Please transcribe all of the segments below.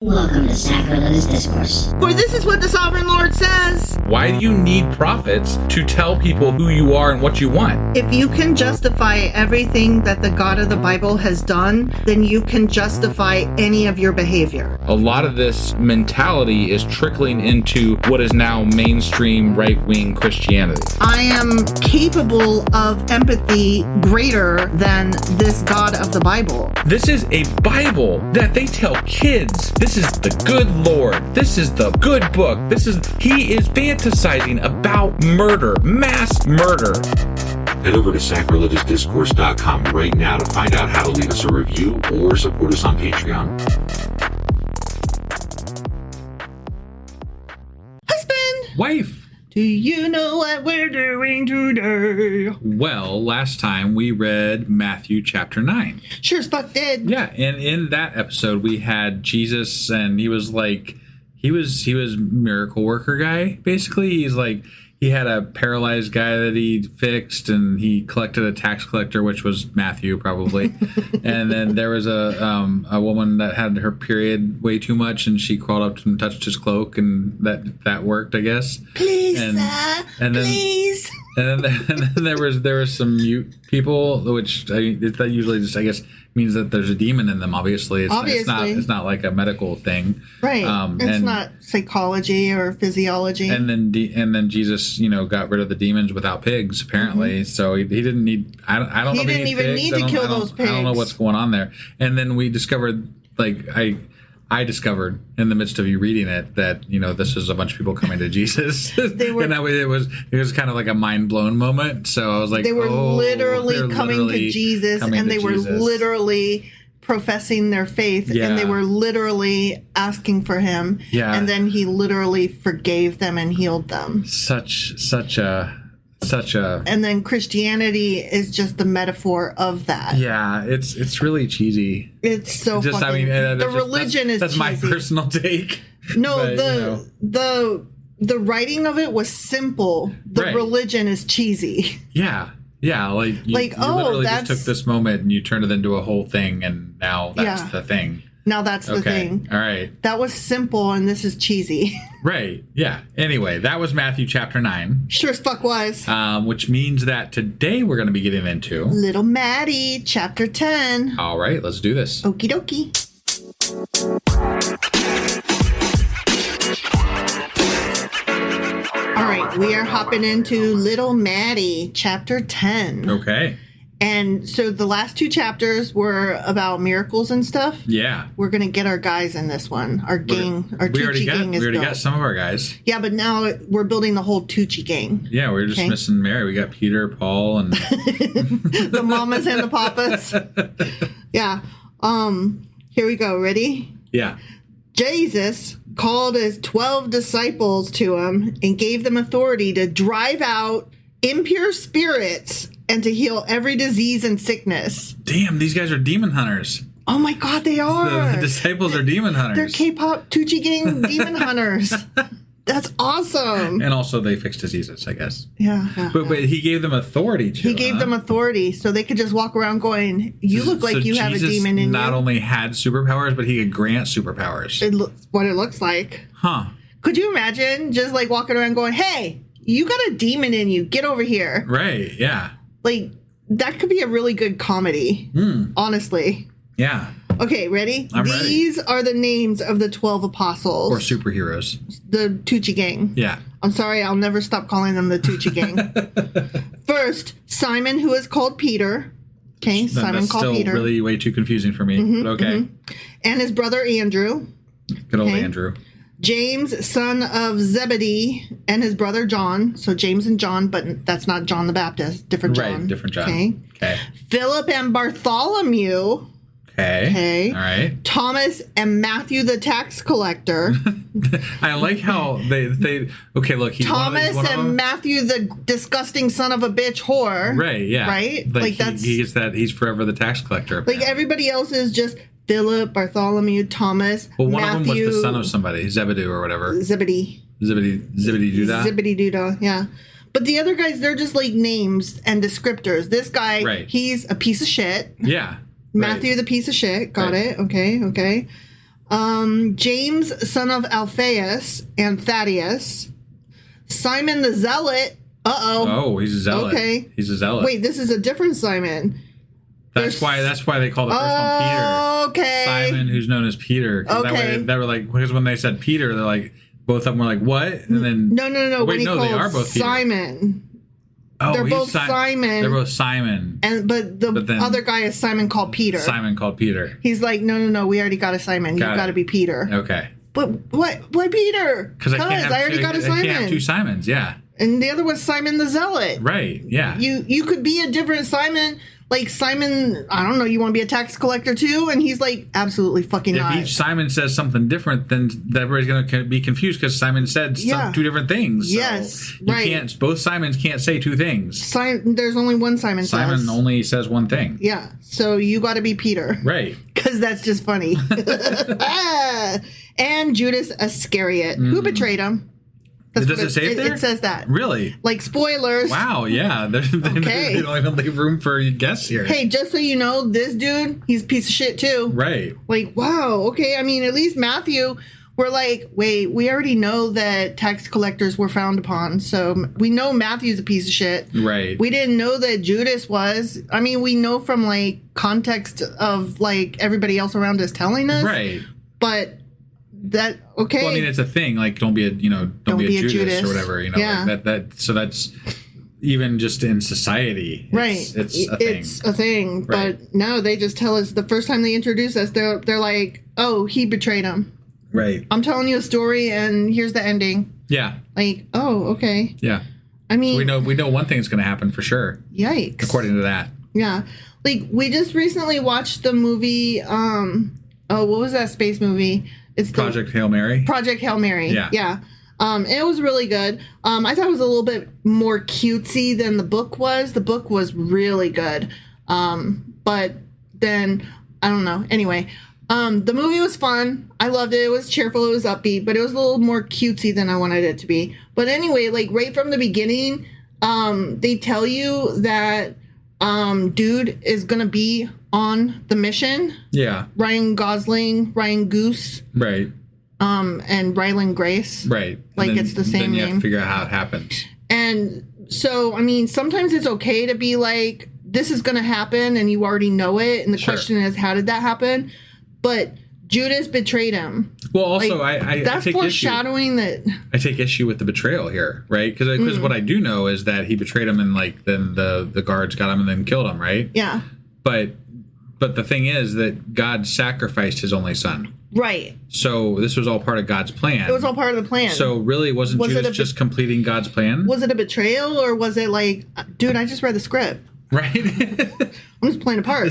Welcome to Sacrilegious Discourse. For this is what the Sovereign Lord says. Why do you need prophets to tell people who you are and what you want? If you can justify everything that the God of the Bible has done, then you can justify any of your behavior. A lot of this mentality is trickling into what is now mainstream right-wing Christianity. I am capable of empathy greater than this God of the Bible. This is a Bible that they tell kids. This is the good Lord. This is the good book. He is fantasizing about murder, mass murder. Head over to sacrilegiousdiscourse.com right now to find out how to leave us a review or support us on Patreon. Husband! Wife! Do you know what we're doing today? Well, last time we read Matthew chapter 9. Sure as fuck did. Yeah, and in that episode we had Jesus, and he was miracle worker guy, basically. He's like, he had a paralyzed guy that he fixed, and he collected a tax collector, which was Matthew probably. And then there was a woman that had her period way too much, and she crawled up and touched his cloak, and that worked, I guess. Please, and sir, then, please. And then there was some mute people, which that usually just, I guess, means that there's a demon in them. Obviously, it's not like a medical thing, right? It's not psychology or physiology. And then Jesus, got rid of the demons without pigs, apparently. Mm-hmm. So he didn't need. I don't know. He didn't even need to kill those pigs. I don't know what's going on there. And then we discovered, I discovered in the midst of you reading it that this is a bunch of people coming to Jesus. They were, and it was kind of like a mind blown moment. So I was like, they were literally coming to Jesus, and they were literally professing their faith, and they were literally asking for him. Yeah. And then he literally forgave them and healed them. Such a. And then Christianity is just the metaphor of that. Yeah, it's really cheesy. It's so fucking. I mean, the religion is. That's cheesy. My personal take. No, but, the writing of it was simple. The religion is cheesy. Yeah, you literally just took this moment and you turned it into a whole thing, and now that's the thing. Now that's the thing. All right. That was simple, and this is cheesy. Right. Yeah. Anyway, that was Matthew chapter 9. Sure as fuck was. Which means that today we're going to be getting into Little Maddie, chapter 10. All right, let's do this. Okie dokie. All right, we are hopping into Little Maddie, chapter 10. Okay. And so the last two chapters were about miracles and stuff. Yeah. We're going to get our guys in this one. Our gang, our Tucci gang is built. We already got some of our guys. Yeah, but now we're building the whole Tucci gang. Yeah, we're just missing Mary. We got Peter, Paul, and... the mamas and the papas. Yeah. Here we go. Ready? Yeah. Jesus called his 12 disciples to him and gave them authority to drive out impure spirits and to heal every disease and sickness. Damn, these guys are demon hunters. Oh my God, they are. The disciples are demon hunters. They're K-pop Tucci gang demon hunters. That's awesome. And also they fixed diseases, I guess. Yeah. But he gave them authority to. He gave them authority so they could just walk around going, you look like you have a demon in you. Not only had superpowers, but he could grant superpowers. What it looks like. Huh. Could you imagine just like walking around going, hey, you got a demon in you. Get over here. Right, yeah. Like, that could be a really good comedy, honestly. Yeah. Okay, ready? I'm These ready. are the names of the 12 apostles. Or superheroes. The Tucci gang. Yeah. I'm sorry, I'll never stop calling them the Tucci gang. First, Simon, who is called Peter. Okay, Simon called Peter. That's still really way too confusing for me, but okay. Mm-hmm. And his brother Andrew. Good old Andrew. James, son of Zebedee, and his brother John. So James and John, but that's not John the Baptist. Different John. Right, different John. Okay. Philip and Bartholomew. Okay. All right. Thomas and Matthew the tax collector. I like how they okay, look, he's Thomas one of and them. Matthew the disgusting son of a bitch whore. Right, yeah. Right? Like that's he gets that he's forever the tax collector. Apparently. Like everybody else is just Philip, Bartholomew, Thomas, well, one Matthew, of them was the son of somebody, Zebedee or whatever. Zebedee Doodah, yeah. But the other guys, they're just like names and descriptors. This guy, he's a piece of shit. Yeah. Matthew, the piece of shit. Got it. Okay. James, son of Alphaeus and Thaddeus. Simon the Zealot. Oh, he's a zealot. Okay. He's a zealot. Wait, this is a different Simon. That's why they call the first one Peter. Okay. Simon, who's known as Peter. Okay. That way they were like, because when they said Peter, they're like, both of them were like, what? And then no. Wait, no, they are both Peter. Simon. Oh, they're both Simon. They're both Simon. But the other guy is Simon called Peter. Simon called Peter. He's like, no, we already got a Simon. You've got to be Peter. Okay. But what? Why Peter? Because I already got a Simon. I can't have two Simons, yeah. And the other was Simon the Zealot. Right, yeah. You could be a different Simon. Like Simon, I don't know, you want to be a tax collector too? And he's like, absolutely fucking not. If each Simon says something different, then everybody's going to be confused because Simon said two different things. So yes, right. Both Simons can't say two things. There's only one Simon says. Simon only says one thing. Yeah, so you got to be Peter. Right. Because that's just funny. And Judas Iscariot, who betrayed him. Does it say it there? It says that. Really? Like, spoilers. Wow, yeah. They don't even leave room for guests here. Hey, just so you know, this dude, he's a piece of shit, too. Right. Like, wow, okay. I mean, at least Matthew, we're like, wait, we already know that tax collectors were frowned upon. So we know Matthew's a piece of shit. Right. We didn't know that Judas was. I mean, we know from, like, context of, like, everybody else around us telling us. Right. But... that okay. Well, I mean, it's a thing. Like, don't be a Judas or whatever. Yeah. So that's even just in society. Right. It's a thing. It's a thing. Right. But no, they just tell us the first time they introduce us. They're like, oh, he betrayed him. Right. I'm telling you a story, and here's the ending. Yeah. Like, oh, okay. Yeah. I mean, so we know one thing's going to happen for sure. Yikes. According to that. Yeah. Like, we just recently watched the movie. What was that space movie? It's Project Hail Mary. Project Hail Mary. Yeah. It was really good. I thought it was a little bit more cutesy than the book was. The book was really good. But then, I don't know. Anyway, the movie was fun. I loved it. It was cheerful. It was upbeat. But it was a little more cutesy than I wanted it to be. But anyway, like right from the beginning, they tell you that dude is going to be on the mission. Yeah. Ryan Gosling, Ryan Goose. Right. And Ryland Grace. Right. Like, it's the same name. Then you have to figure out how it happens. And so, I mean, sometimes it's okay to be like, this is going to happen and you already know it. And the question is, how did that happen? But Judas betrayed him. Well, also, I that's take foreshadowing issue. That I take issue with the betrayal here, right? Because what I do know is that he betrayed him, and like then the guards got him and then killed him, right? Yeah. But the thing is that God sacrificed his only son. Right. So this was all part of God's plan. It was all part of the plan. So really, wasn't Judas just completing God's plan? Was it a betrayal, or was it like, dude, I just read the script? Right. I'm just playing a part.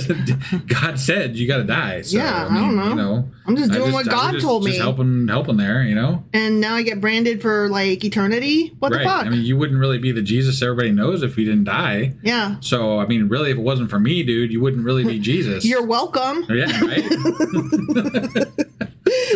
God said you got to die. So, yeah, I don't know. You know, I'm just doing what God told me. Just helping there, you know. And now I get branded for like eternity. What the fuck? I mean, you wouldn't really be the Jesus everybody knows if you didn't die. Yeah. So I mean, really, if it wasn't for me, dude, you wouldn't really be Jesus. You're welcome. Yeah. Right.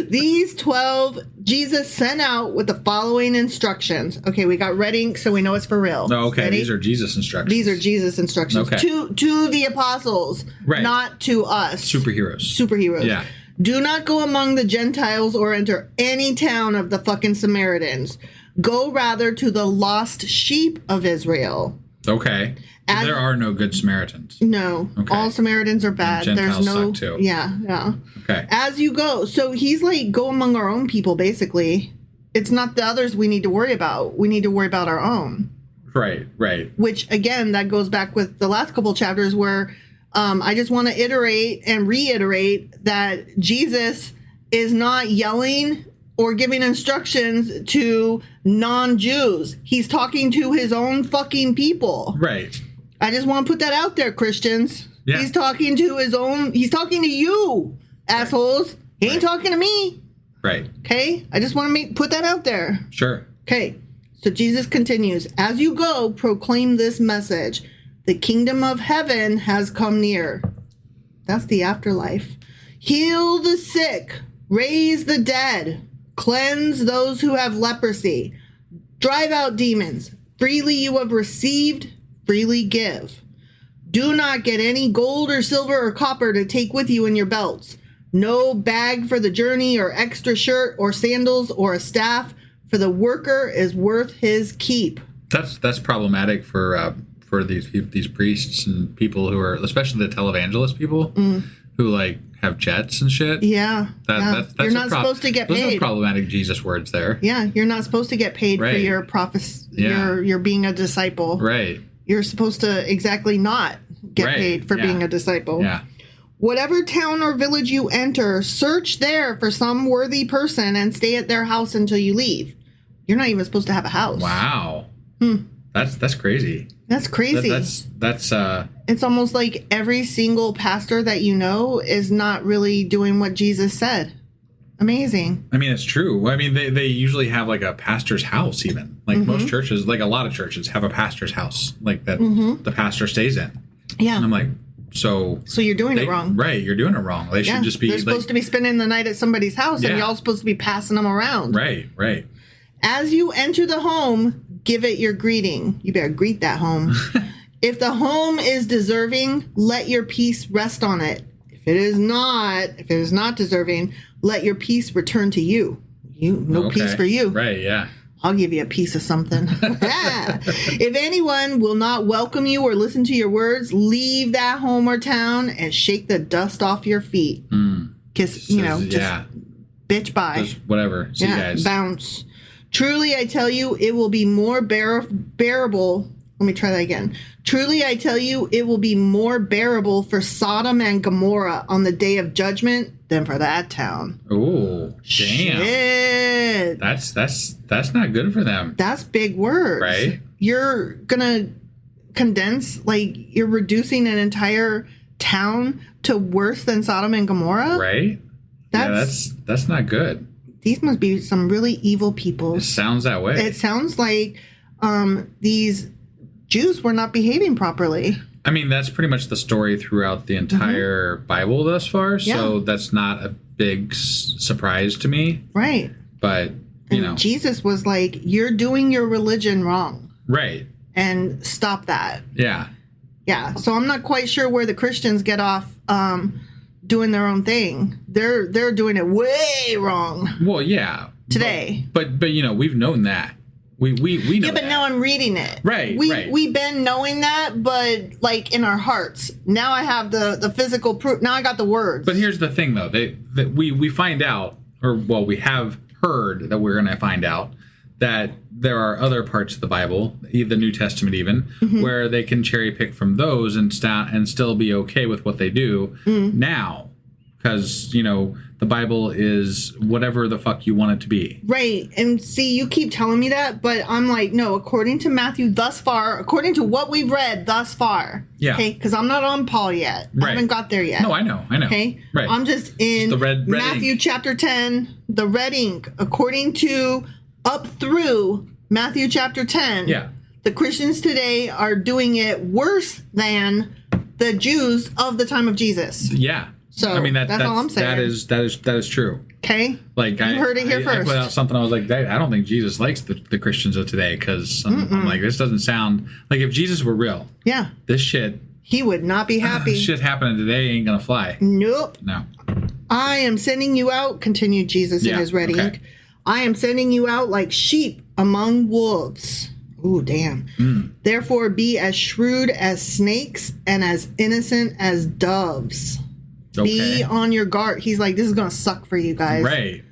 These 12 Jesus sent out with the following instructions. Okay, we got ready, so we know it's for real. Oh, okay, ready? These are Jesus instructions. These are Jesus instructions. Okay. To the apostles, not to us. Superheroes. Yeah. Do not go among the Gentiles or enter any town of the fucking Samaritans. Go rather to the lost sheep of Israel. Okay. So there are no good Samaritans. No. Okay. All Samaritans are bad. And Gentiles There's no suck too. Yeah. Okay. As you go. So he's like, go among our own people, basically. It's not the others we need to worry about. We need to worry about our own. Right. Which, again, that goes back with the last couple chapters where I just want to iterate and reiterate that Jesus is not yelling or giving instructions to non-Jews. He's talking to his own fucking people. Right. I just want to put that out there, Christians. Yeah. He's talking to his own... He's talking to you, assholes. He ain't talking to me. Right. Okay? I just want to put that out there. Sure. Okay. So Jesus continues, as you go, proclaim this message. The kingdom of heaven has come near. That's the afterlife. Heal the sick. Raise the dead. Cleanse those who have leprosy. Drive out demons. Freely you have received, freely give. Do not get any gold or silver or copper to take with you in your belts. No bag for the journey or extra shirt or sandals or a staff, for the worker is worth his keep. That's problematic for these priests and people who are, especially the televangelist people who like have jets and shit. Yeah. That's you're not supposed to get paid. Those are problematic Jesus words there. Yeah, you're not supposed to get paid for your prophecy. You're being a disciple. Right. You're supposed to exactly not get paid for being a disciple. Yeah. Whatever town or village you enter, search there for some worthy person and stay at their house until you leave. You're not even supposed to have a house. Wow. That's crazy. That's crazy. That's It's almost like every single pastor that you know is not really doing what Jesus said. Amazing. I mean, it's true. I mean, they usually have like a pastor's house even. Like most churches, like a lot of churches have a pastor's house like that the pastor stays in. Yeah. And I'm like, so you're doing it wrong. Right, you're doing it wrong. They should just be they're supposed to be spending the night at somebody's house and y'all supposed to be passing them around. Right. As you enter the home, give it your greeting. You better greet that home. If the home is deserving, let your peace rest on it. If it is not deserving, let your peace return to you. Peace for you. Right, yeah. I'll give you a piece of something. If anyone will not welcome you or listen to your words, leave that home or town and shake the dust off your feet. Just bitch bye. Just whatever. See you guys. Bounce. Truly, I tell you, it will be more bearable. Let me try that again. Truly, I tell you, it will be more bearable for Sodom and Gomorrah on the day of judgment than for that town. Oh, damn. Shit. That's not good for them. That's big words. Right? You're going to condense, like, you're reducing an entire town to worse than Sodom and Gomorrah? Right? That's not good. These must be some really evil people. It sounds that way. It sounds like these Jews were not behaving properly. I mean, that's pretty much the story throughout the entire Bible thus far, so that's not a big surprise to me. Right. But, Jesus was like, you're doing your religion wrong. Right. And stop that. Yeah. Yeah. So I'm not quite sure where the Christians get off doing their own thing. They're doing it way wrong. Well, yeah. Today. But we've known that. We know. Yeah, but now I'm reading it. Right. We've been knowing that, but like in our hearts. Now I have the physical proof. Now I got the words. But here's the thing, though. We find out, we have heard that we're going to find out that there are other parts of the Bible, the New Testament even, where they can cherry pick from those and still be okay with what they do now. Because, the Bible is whatever the fuck you want it to be. Right. And see, you keep telling me that, but I'm like, no, according to Matthew thus far, according to what we've read thus far. Yeah. Okay. Because I'm not on Paul yet. Right. I haven't got there yet. No, I know. Okay. Right. I'm just in the red Matthew ink. chapter 10, the red ink. According to up through Matthew chapter 10. Yeah. The Christians today are doing it worse than the Jews of the time of Jesus. Yeah. So I mean, that's all I'm saying. That is true. Okay. Like you heard it here first. I put out something. I was like, I don't think Jesus likes the Christians of today because I'm like, this doesn't sound like if Jesus were real. Yeah. This shit. He would not be happy. Shit happening today ain't gonna fly. Nope. No. I am sending you out, continued Jesus in his red ink. I am sending you out like sheep among wolves. Ooh, damn. Therefore, be as shrewd as snakes and as innocent as doves. Okay. Be on your guard. He's like, this is going to suck for you guys. Right.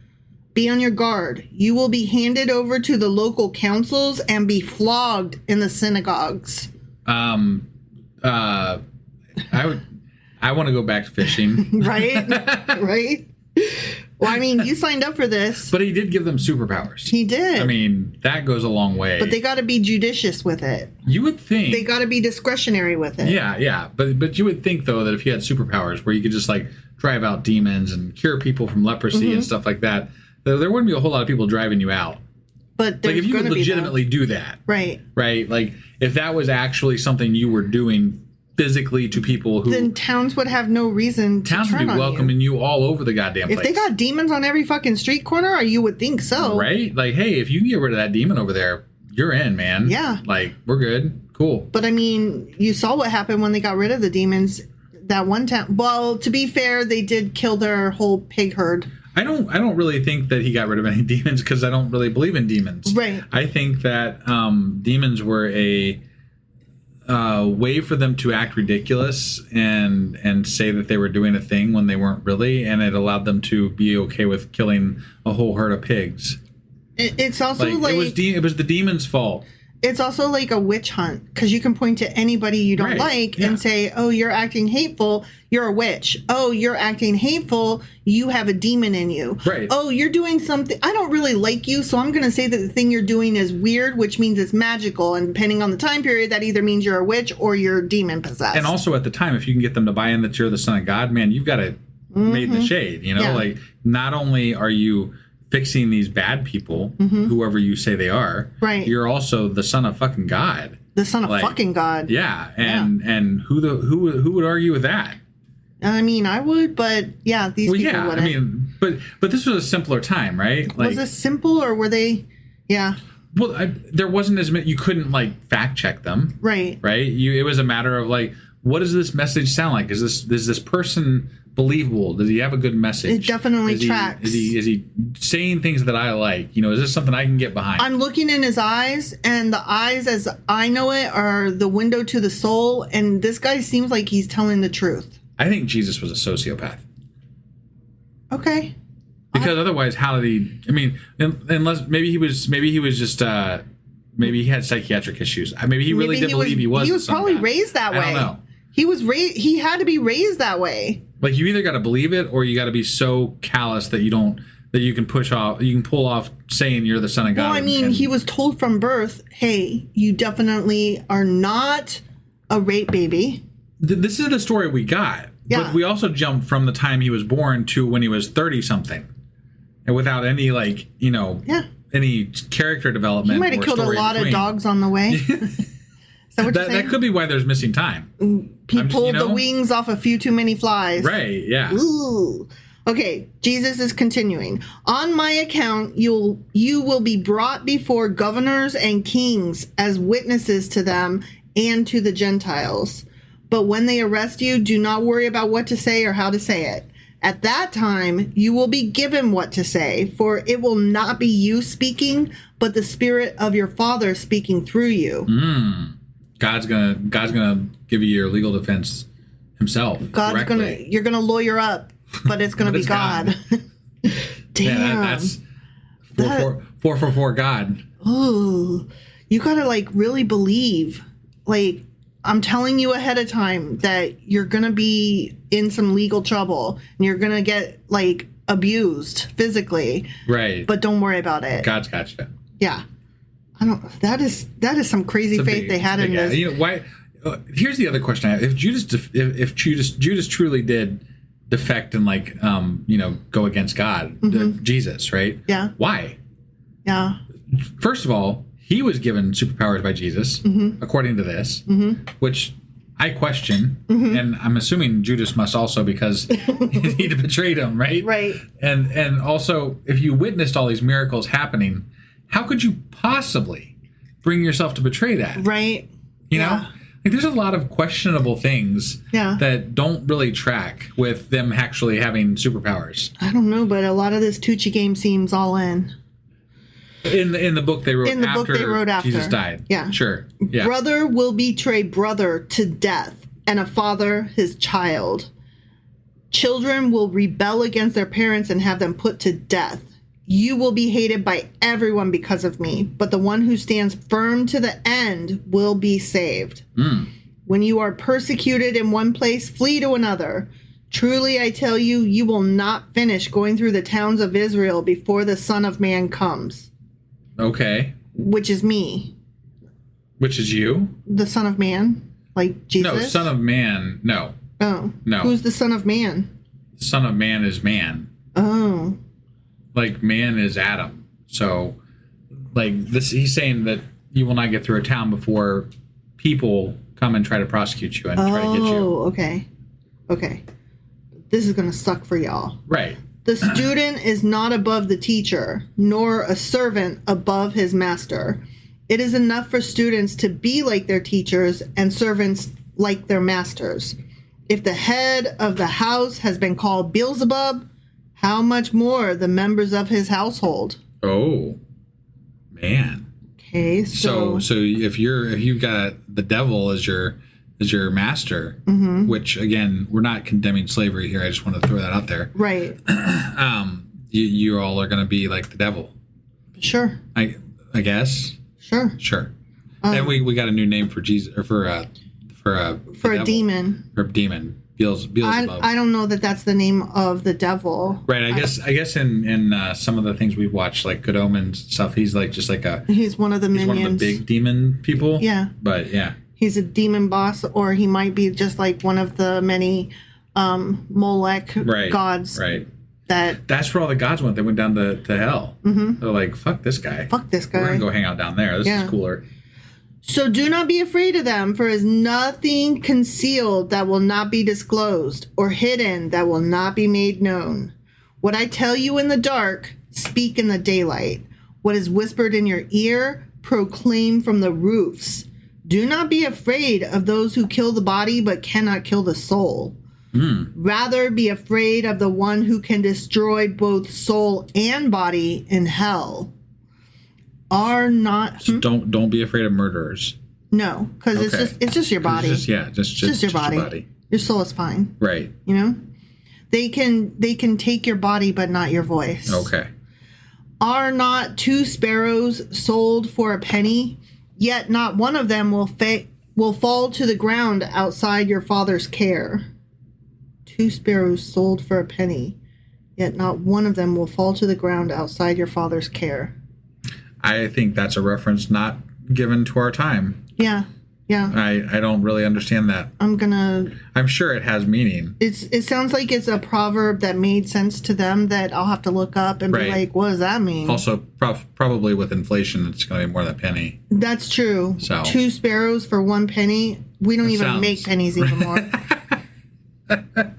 Be on your guard. You will be handed over to the local councils and be flogged in the synagogues. I want to go back to fishing. Right? Right? Well, I mean, you signed up for this. But he did give them superpowers. He did. I mean, that goes a long way. But they got to be judicious with it. You would think. They got to be discretionary with it. Yeah. But you would think, though, that if you had superpowers where you could just, like, drive out demons and cure people from leprosy and stuff like that, there wouldn't be a whole lot of people driving you out. But like, if you could legitimately do that. Right. Right? Like, if that was actually something you were doing physically to people who... Then towns would have no reason to turn on you. Towns would be welcoming you all over the goddamn place. If they got demons on every fucking street corner, you would think so. Right? Like, hey, if you can get rid of that demon over there, you're in, man. Yeah. Like, we're good. Cool. But, I mean, you saw what happened when they got rid of the demons. that one time. Well, to be fair, they did kill their whole pig herd. I don't really think that he got rid of any demons because I don't really believe in demons. Right. I think that demons were a way for them to act ridiculous and say that they were doing a thing when they weren't really, and it allowed them to be okay with killing a whole herd of pigs. It's also like it was the demon's fault. It's also like a witch hunt because you can point to anybody you don't like and say, oh, you're acting hateful, you're a witch. Oh, you're acting hateful, you have a demon in you. Right. Oh, you're doing something, I don't really like you, so I'm going to say that the thing you're doing is weird, which means it's magical. And depending on the time period, that either means you're a witch or you're demon possessed. And also at the time, if you can get them to buy in that you're the son of God, man, you've got it made in the shade. You know, like not only are you fixing these bad people, whoever you say they are, right? You're also the son of fucking God. The son of fucking God. Yeah, and who would argue with that? I mean, I would, but these people wouldn't. I mean, but this was a simpler time, right? Like, was it simple, or were they? Yeah. Well, there wasn't as many. You couldn't like fact check them, right? Right. It was a matter of like, what does this message sound like? Is this person believable? Does he have a good message? It definitely tracks. Is he saying things that I like? You know, is this something I can get behind? I'm looking in his eyes, and the eyes, as I know it, are the window to the soul. And this guy seems like he's telling the truth. I think Jesus was a sociopath. Okay. Because otherwise, how did he? I mean, unless maybe he was just maybe he had psychiatric issues. Maybe he really did believe he was. He was probably raised that way. I don't know. He was raised. He had to be raised that way. Like, you either got to believe it or you got to be so callous that you can pull off saying you're the son of God. Well, I mean, he was told from birth, hey, you definitely are not a rape baby. This is the story we got. Yeah. But we also jumped from the time he was born to when he was 30 something. And without any any character development. He might have killed a lot of dogs on the way. That could be why there's missing time. He pulled the wings off a few too many flies. Right, yeah. Ooh. Okay, Jesus is continuing. On my account, you will be brought before governors and kings as witnesses to them and to the Gentiles. But when they arrest you, do not worry about what to say or how to say it. At that time, you will be given what to say, for it will not be you speaking, but the Spirit of your Father speaking through you. God's gonna give you your legal defense himself. You're gonna lawyer up, but it's gonna be God. Damn, that's 444 God. Oh, you gotta like really believe. Like, I'm telling you ahead of time that you're gonna be in some legal trouble and you're gonna get like abused physically. Right. But don't worry about it. God's got you. Yeah. That is some crazy faith they had in this. You know why? Here's the other question I have: if Judas truly did defect and go against God, Jesus, right? Yeah. Why? Yeah. First of all, he was given superpowers by Jesus, according to this, which I question, and I'm assuming Judas must also, because he betrayed him, right? Right. And also, if you witnessed all these miracles happening, how could you possibly bring yourself to betray that? Right. You know? Like, there's a lot of questionable things that don't really track with them actually having superpowers. I don't know, but a lot of this Tucci game seems all in. In the book they wrote after Jesus died. Yeah. Sure. Yeah. Brother will betray brother to death, and a father his child. Children will rebel against their parents and have them put to death. You will be hated by everyone because of me, but the one who stands firm to the end will be saved. When you are persecuted in one place, flee to another. Truly, I tell you, you will not finish going through the towns of Israel before the Son of Man comes. Okay. Which is me. Which is you? The Son of Man? Like Jesus? No, Son of Man, no. Oh. No. Who's the Son of Man? Son of Man is man. Oh. Like, man is Adam. So, like, this, he's saying that you will not get through a town before people come and try to prosecute you and try to get you. Oh, okay. Okay. This is going to suck for y'all. Right. The student is not above the teacher, nor a servant above his master. It is enough for students to be like their teachers and servants like their masters. If the head of the house has been called Beelzebub, how much more the members of his household? Oh, man. Okay, so if you've got the devil as your master, which again, we're not condemning slavery here. I just want to throw that out there. Right. You all are going to be like the devil. Sure. I guess. Sure. And we got a new name for Jesus, or for a demon. For a demon. Beelzebub. I don't know that that's the name of the devil. Right. I guess in some of the things we've watched, like Good Omens stuff, he's like just like he's one of the minions. He's one of the big demon people. Yeah. But yeah. He's a demon boss, or he might be just like one of the many Molech gods. Right. That's where all the gods went. They went down to hell. Mm-hmm. They're like, fuck this guy. We're going to go hang out down there. This is cooler. So do not be afraid of them, for is nothing concealed that will not be disclosed, or hidden that will not be made known. What I tell you in the dark, speak in the daylight. What is whispered in your ear, proclaim from the roofs. Do not be afraid of those who kill the body but cannot kill the soul. Rather be afraid of the one who can destroy both soul and body in hell. So don't be afraid of murderers. No, because it's just your body. Just your body. Your soul is fine. Right. You know, they can take your body but not your voice. Okay. Are not 2 sparrows sold for a penny? Yet not one of them will fall to the ground outside your Father's care. 2 sparrows sold for a penny, yet not one of them will fall to the ground outside your Father's care. I think that's a reference not given to our time. Yeah. I don't really understand that. I'm sure it has meaning. It sounds like it's a proverb that made sense to them that I'll have to look up and be like, what does that mean? Also, probably with inflation, it's going to be more than a penny. That's true. So 2 sparrows for 1 penny. We don't even make pennies anymore.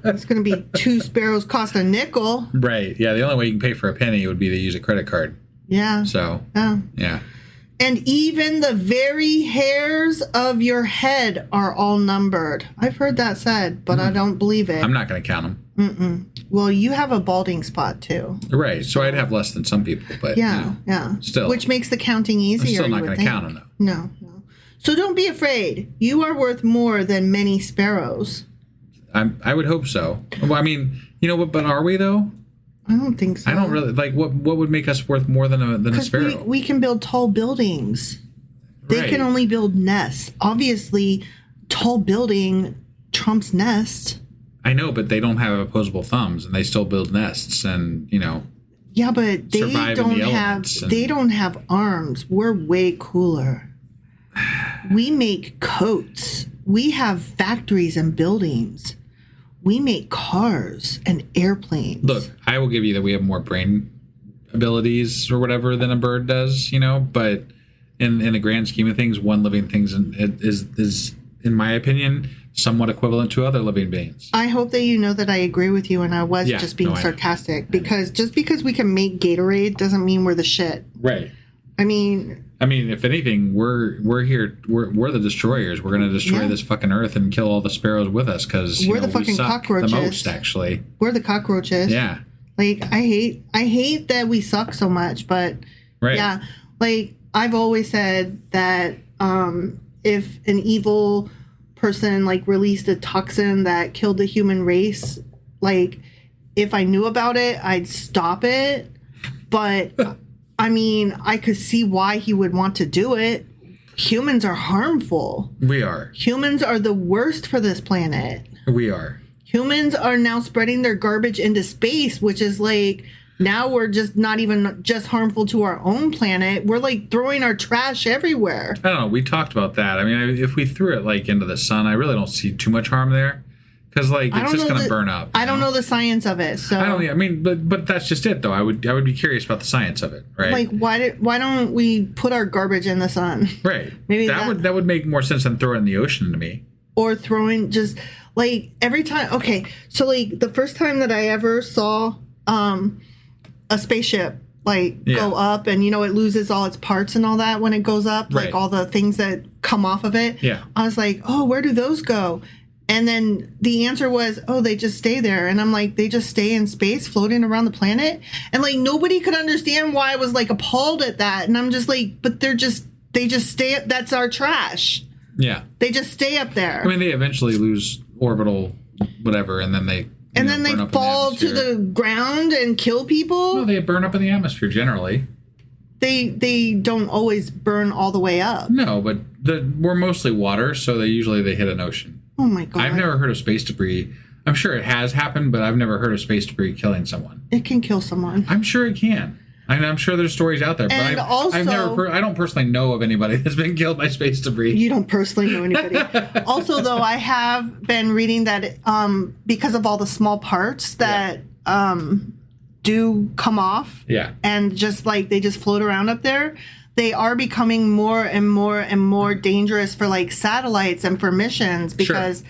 It's going to be 2 sparrows cost a nickel. Right. Yeah. The only way you can pay for a penny would be to use a credit card. Yeah. So. Yeah. And even the very hairs of your head are all numbered. I've heard that said, but I don't believe it. I'm not going to count them. Well, you have a balding spot too. Right. So I'd have less than some people, but yeah. Still. Which makes the counting easier. I'm still not going to count them though. No. So don't be afraid. You are worth more than many sparrows. I would hope so. Well, I mean, but are we though? I don't think so. I don't really like what would make us worth more than a sparrow. We can build tall buildings. They can only build nests. Obviously, tall building trumps nest. I know, but they don't have opposable thumbs, and they still build nests, and Yeah, but they don't have arms. We're way cooler. We make coats. We have factories and buildings. We make cars and airplanes. Look, I will give you that we have more brain abilities or whatever than a bird does, but in the grand scheme of things, one living thing is, in my opinion, somewhat equivalent to other living beings. I hope that you know that I agree with you, and I was just being sarcastic, because just because we can make Gatorade doesn't mean we're the shit. Right. I mean, if anything, we're here. We're the destroyers. We're going to destroy this fucking earth and kill all the sparrows with us, because we're the fucking cockroaches. The most, actually. We're the cockroaches. Yeah. Like I hate that we suck so much, but yeah, like I've always said that if an evil person like released a toxin that killed the human race, like if I knew about it, I'd stop it, but. I mean, I could see why he would want to do it. Humans are harmful. We are. Humans are the worst for this planet. We are. Humans are now spreading their garbage into space, which is like, now we're just not even just harmful to our own planet. We're like throwing our trash everywhere. I don't know. We talked about that. I mean, if we threw it like into the sun, I really don't see too much harm there. Because it's just going to burn up. I don't know the science of it, so but that's just it, though. I would be curious about the science of it, right? Like, why don't we put our garbage in the sun? Right. Maybe that would make more sense than throwing it in the ocean to me. Or throwing just like every time. Okay, so like the first time that I ever saw a spaceship go up, and it loses all its parts and all that when it goes up, like all the things that come off of it. Yeah. I was like, oh, where do those go? And then the answer was, oh, they just stay there. And I'm like, they just stay in space floating around the planet? And like, nobody could understand why I was like appalled at that. And I'm just like, but they just stay, that's our trash. Yeah. They just stay up there. I mean, they eventually lose orbital whatever, and then they fall to the ground and kill people. No, they burn up in the atmosphere generally. They don't always burn all the way up. No, but we're mostly water, so they hit an ocean. Oh my God. I've never heard of space debris. I'm sure it has happened, but I've never heard of space debris killing someone. It can kill someone. I'm sure it can. I'm sure there's stories out there, but I don't personally know of anybody that's been killed by space debris. You don't personally know anybody. Also, though, I have been reading that because of all the small parts that do come off, and just like they just float around up there, they are becoming more and more and more dangerous for like satellites and for missions because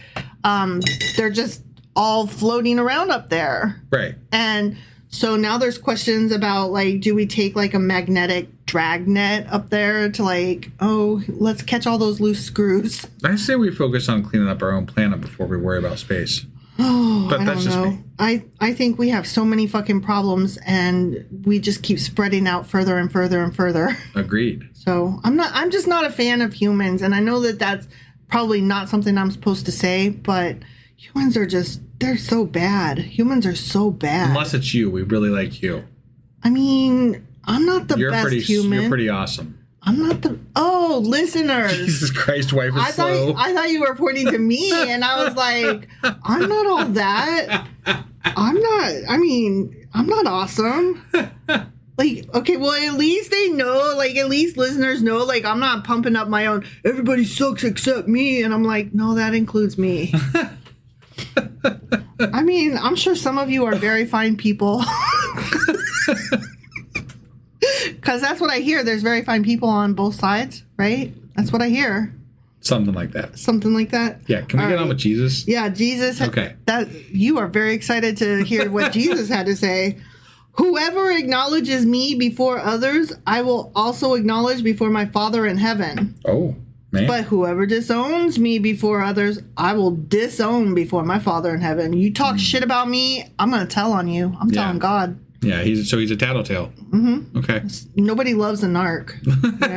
they're just all floating around up there. Right. And so now there's questions about like, do we take like a magnetic dragnet up there to like, oh, let's catch all those loose screws? I say we focus on cleaning up our own planet before we worry about space. Oh, but that's just me. I think we have so many fucking problems and we just keep spreading out further and further and further. Agreed. So I'm just not a fan of humans. And I know that that's probably not something I'm supposed to say, but humans are they're so bad. Humans are so bad. Unless it's you. We really like you. I mean, I'm not the best human. You're pretty awesome. I'm not the... Oh, listeners. Jesus Christ, wife is slow. I thought you were pointing to me, and I was like, I'm not all that. I'm not awesome. Like, okay, well, at least they know, like, at least listeners know, like, I'm not pumping up my own, everybody sucks except me, and I'm like, no, that includes me. I mean, I'm sure some of you are very fine people. Because that's what I hear. There's very fine people on both sides, right? That's what I hear. Something like that. Something like that? Yeah. Can we get on with Jesus? Yeah, Jesus. Okay. You are very excited to hear what Jesus had to say. Whoever acknowledges me before others, I will also acknowledge before my Father in heaven. Oh, man. But whoever disowns me before others, I will disown before my Father in heaven. You talk shit about me, I'm going to tell on you. I'm telling God. Yeah, he's a tattletale. Mm-hmm. Okay. Nobody loves a narc. You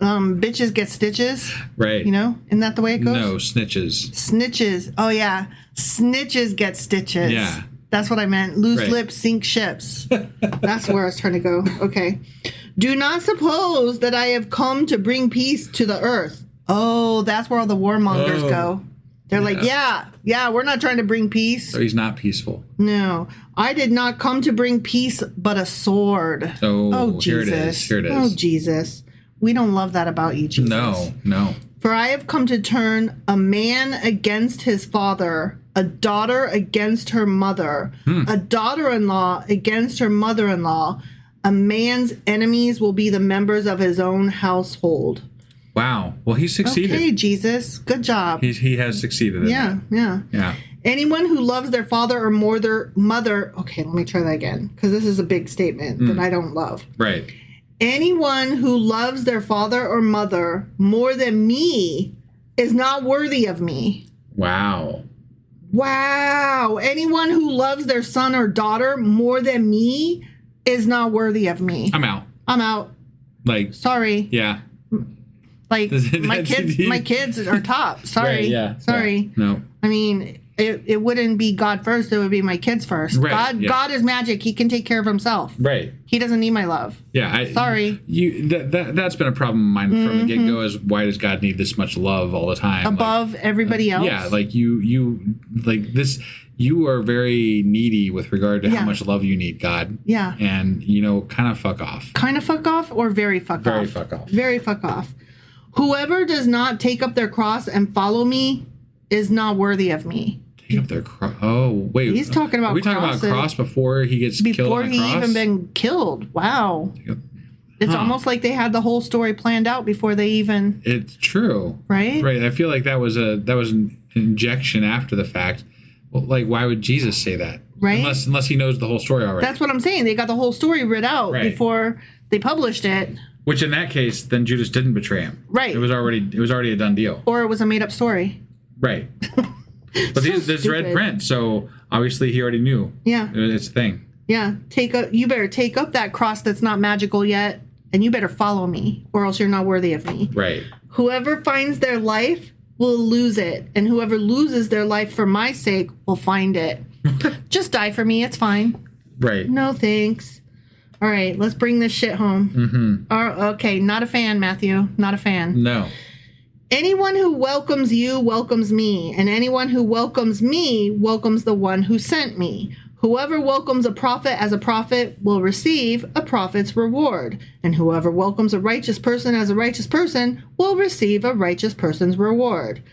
know? Bitches get stitches. Right. You know? Isn't that the way it goes? No, snitches. Snitches. Oh, yeah. Snitches get stitches. Yeah. That's what I meant. Loose lips sink ships. That's where I was trying to go. Okay. Do not suppose that I have come to bring peace to the earth. Oh, that's where all the warmongers go. They're like, yeah, we're not trying to bring peace. So he's not peaceful. No. I did not come to bring peace, but a sword. Oh, Jesus. Here it is. Oh, Jesus. We don't love that about you, Jesus. No. For I have come to turn a man against his father, a daughter against her mother, a daughter-in-law against her mother-in-law. A man's enemies will be the members of his own household. Wow. Well, he succeeded. Okay, Jesus. Good job. He has succeeded in that. Yeah. Anyone who loves their father or mother... Okay, let me try that again, because this is a big statement that I don't love. Right. Anyone who loves their father or mother more than me is not worthy of me. Wow. Anyone who loves their son or daughter more than me is not worthy of me. I'm out. Like... Sorry. Yeah. Like, my kids are top. Sorry. Right, yeah. Sorry. Yeah. No. I mean, it wouldn't be God first. It would be my kids first. Right, God is magic. He can take care of himself. Right. He doesn't need my love. Yeah. Sorry. That's been a problem of mine from the get-go is why does God need this much love all the time? Above everybody else? Yeah. Like, you like this... You are very needy with regard to how much love you need, God. Yeah. And, kind of fuck off. Kind of fuck off or very fuck off? Very fuck off. Very fuck off. Whoever does not take up their cross and follow me is not worthy of me. Take up their cross? Oh, wait. He's talking about Are we talking about cross before he gets killed on a cross? Before he even been killed. Wow. It's almost like they had the whole story planned out before they even... It's true. Right? Right. I feel like that was an injection after the fact. Well, like, why would Jesus say that? Right. Unless he knows the whole story already. That's what I'm saying. They got the whole story writ out before they published it. Which in that case, then Judas didn't betray him. Right. It was already a done deal. Or it was a made up story. Right. But there's red print, so obviously he already knew. Yeah. It's a thing. Yeah. You better take up that cross that's not magical yet, and you better follow me, or else you're not worthy of me. Right. Whoever finds their life will lose it, and whoever loses their life for my sake will find it. Just die for me. It's fine. Right. No thanks. All right, let's bring this shit home. Okay, not a fan, Matthew. Not a fan. No. Anyone who welcomes you welcomes me, and anyone who welcomes me welcomes the one who sent me. Whoever welcomes a prophet as a prophet will receive a prophet's reward, and whoever welcomes a righteous person as a righteous person will receive a righteous person's reward.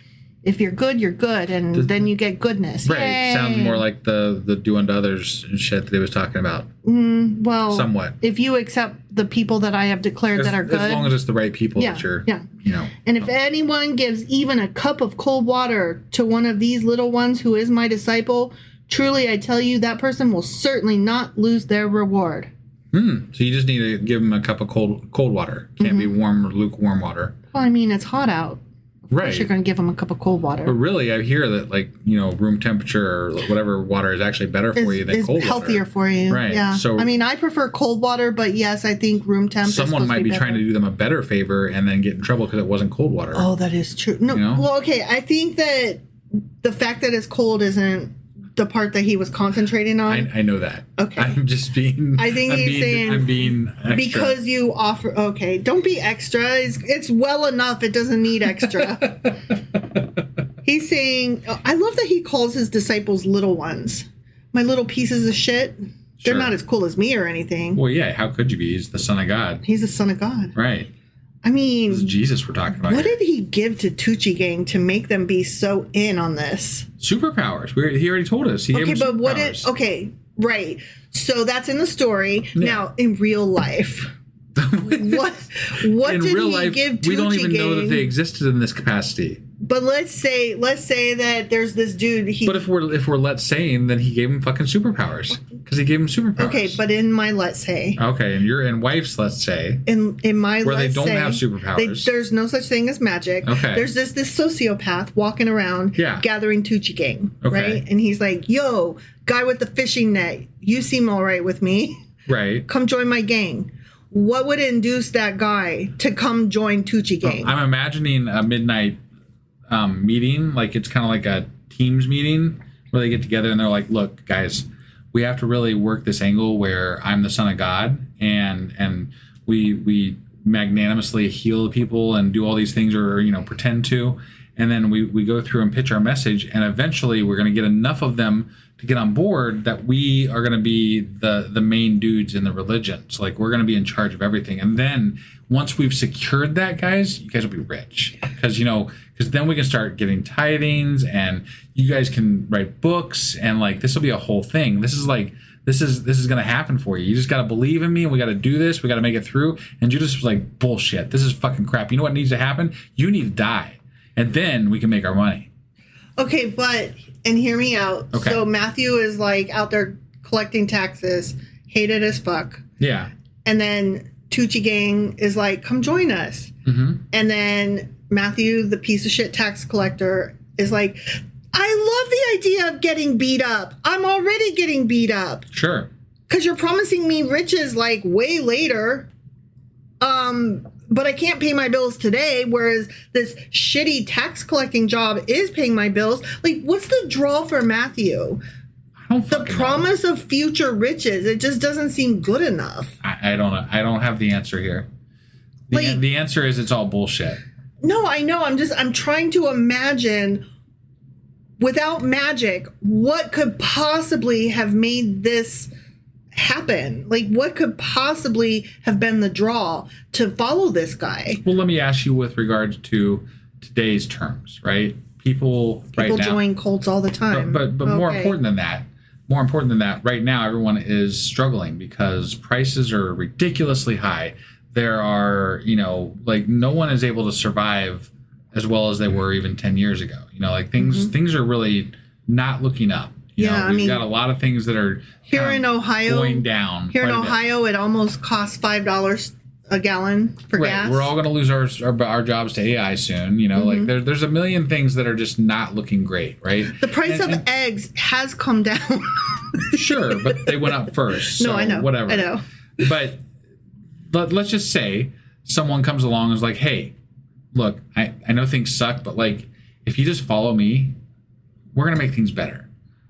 If you're good, you're good, and then you get goodness. Right. Yay. Sounds more like the do unto others and shit that he was talking about. Well, somewhat. If you accept the people that I have declared that are good. As long as it's the right people that you're, And if anyone gives even a cup of cold water to one of these little ones who is my disciple, truly I tell you, that person will certainly not lose their reward. So you just need to give them a cup of cold water. Can't be warm or lukewarm water. Well, I mean, it's hot out. Right. You're going to give them a cup of cold water. But really, I hear that, room temperature or whatever water is actually better for you than cold water. It's healthier for you. Right. Yeah. So, I mean, I prefer cold water, but yes, I think room temp someone might be trying to do them a better favor and then get in trouble because it wasn't cold water. Oh, that is true. No. Well, okay. I think that the fact that it's cold isn't the part that he was concentrating on. I know that. Okay. I'm just being... I think he's saying... I'm being extra. Because you offer... Okay, don't be extra. It's well enough. It doesn't need extra. He's saying... I love that he calls his disciples little ones. My little pieces of shit. They're not as cool as me or anything. Well, yeah. How could you be? He's the Son of God. He's the Son of God. Right. I mean... This is Jesus we're talking about. What did he give to Tucci Gang to make them be so in on this? Superpowers. He already told us. He gave them superpowers. Okay, right. So that's in the story. Yeah. Now, in real life, what in did real he life, give Tucci we don't even Gang? know that they existed in this capacity. But let's say that there's this dude. But if we're let's saying, then he gave him fucking superpowers because he gave him superpowers. Okay, but in my let's say. Okay, and you're in wife's let's say. In my where let's they don't say, have superpowers. There's no such thing as magic. Okay. There's this sociopath walking around gathering Tucci Gang, right? And he's like, "Yo, guy with the fishing net, you seem all right with me. Right. Come join my gang." What would induce that guy to come join Tucci Gang? I'm imagining a midnight meeting, like it's kind of like a Teams meeting where they get together and they're like, "Look, guys, we have to really work this angle where I'm the Son of God and we magnanimously heal people and do all these things or pretend to, and then we go through and pitch our message, and eventually we're going to get enough of them to get on board that we are going to be the main dudes in the religion. So like we're going to be in charge of everything, and then once we've secured that, you guys will be rich because then we can start getting tithings and you guys can write books and like this will be a whole thing. This is going to happen for you. You just got to believe in me and we got to do this. We got to make it through." And Judas was like, "Bullshit. This is fucking crap. You know what needs to happen? You need to die. And then we can make our money." Okay, and hear me out. Okay. So Matthew is like out there collecting taxes, hated as fuck. Yeah. And then Tucci Gang is like, "Come join us." Mm-hmm. And then Matthew, the piece of shit tax collector, is like, "I love the idea of getting beat up. I'm already getting beat up." Sure. Because you're promising me riches like way later. But I can't pay my bills today, whereas this shitty tax collecting job is paying my bills. Like, what's the draw for Matthew? The promise of future riches. It just doesn't seem good enough. I don't know. I don't have the answer here. The answer is it's all bullshit. No, I know. I'm trying to imagine, without magic, what could possibly have made this happen? Like, what could possibly have been the draw to follow this guy? Well, let me ask you with regards to today's terms, right? People right now join cults all the time. But more important than that, right now everyone is struggling because prices are ridiculously high. There are, no one is able to survive as well as they were even 10 years ago. Things are really not looking up. We've got a lot of things that are here in Ohio going down. Here in Ohio, it almost costs $5 a gallon for gas. We're all going to lose our jobs to AI soon. You know, like there's a million things that are just not looking great, right? The price of eggs has come down. Sure, but they went up first. So no, I know. Whatever. I know. But let's just say someone comes along and is like, hey, look, I know things suck, but like if you just follow me, we're going to make things better.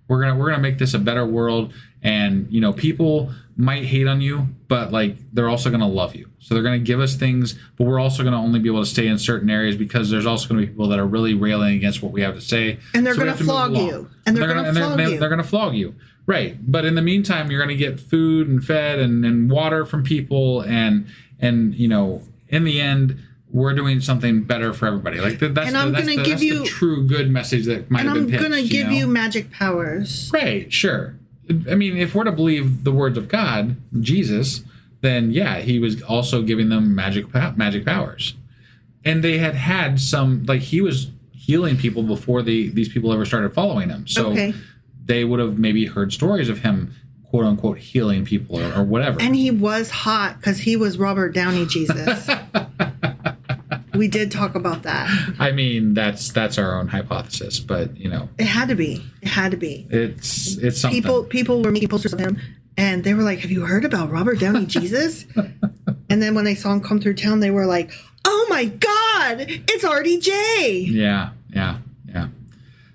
We're gonna make this a better world, and you know, people might hate on you, but like they're also gonna love you. So they're gonna give us things, but we're also gonna only be able to stay in certain areas because there's also gonna be people that are really railing against what we have to say. And they're gonna flog you. And they're gonna flog you. Right. But in the meantime, you're gonna get food and fed and water from people, and you know, in the end, we're doing something better for everybody. Like that's the true good message that might have been pitched. And I'm going to give you magic powers. Right, sure. I mean, if we're to believe the words of God, Jesus, then yeah, he was also giving them magic powers. And they had some, like he was healing people before these people ever started following him. So they would have maybe heard stories of him, quote unquote, healing people or whatever. And he was hot because he was Robert Downey Jesus. We did talk about that. I mean, that's our own hypothesis, but you know, it had to be. It's something. People were making posters of him, and they were like, "Have you heard about Robert Downey Jesus?" And then when they saw him come through town, they were like, "Oh my God, it's RDJ!" Yeah.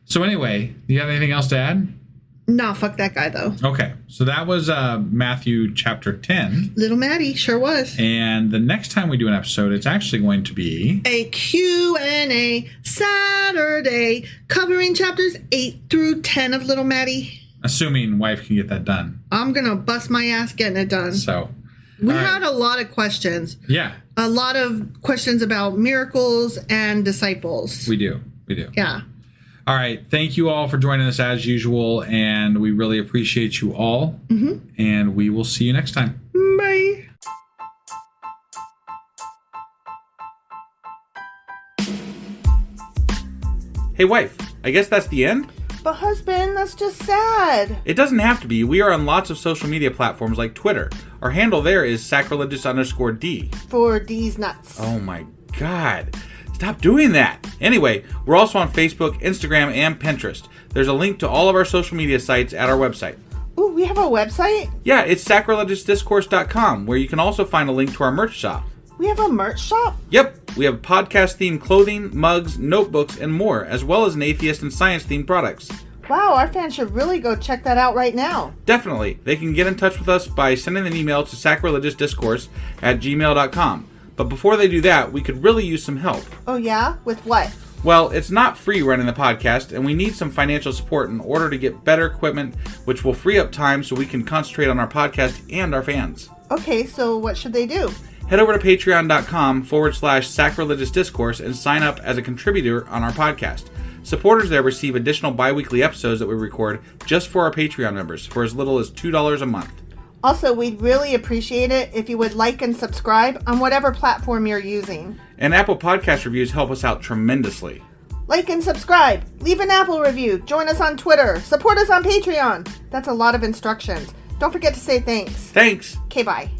So anyway, do you have anything else to add? Nah, fuck that guy though. Okay, so that was Matthew chapter 10. Little Maddie sure was. And the next time we do an episode, it's actually going to be a Q&A Saturday covering chapters 8 through 10 of Little Maddie. Assuming wife can get that done. I'm gonna bust my ass getting it done. So we had a lot of questions. Yeah. A lot of questions about miracles and disciples. We do. Yeah. All right. Thank you all for joining us as usual, and we really appreciate you all. And we will see you next time. Bye. Hey, wife, I guess that's the end? But husband, that's just sad. It doesn't have to be. We are on lots of social media platforms like Twitter. Our handle there is sacrilegious_D. For D's nuts. Oh my God. Stop doing that. Anyway, we're also on Facebook, Instagram, and Pinterest. There's a link to all of our social media sites at our website. Ooh, we have a website? Yeah, it's sacrilegiousdiscourse.com, where you can also find a link to our merch shop. We have a merch shop? Yep, we have podcast-themed clothing, mugs, notebooks, and more, as well as an atheist and science-themed products. Wow, our fans should really go check that out right now. Definitely. They can get in touch with us by sending an email to sacrilegiousdiscourse@gmail.com. But before they do that, we could really use some help. Oh yeah? With what? Well, it's not free running the podcast, and we need some financial support in order to get better equipment, which will free up time so we can concentrate on our podcast and our fans. Okay, so what should they do? Head over to patreon.com/sacrilegiousdiscourse and sign up as a contributor on our podcast. Supporters there receive additional bi-weekly episodes that we record just for our Patreon members for as little as $2 a month. Also, we'd really appreciate it if you would like and subscribe on whatever platform you're using. And Apple Podcast reviews help us out tremendously. Like and subscribe. Leave an Apple review. Join us on Twitter. Support us on Patreon. That's a lot of instructions. Don't forget to say thanks. Thanks. Okay, bye.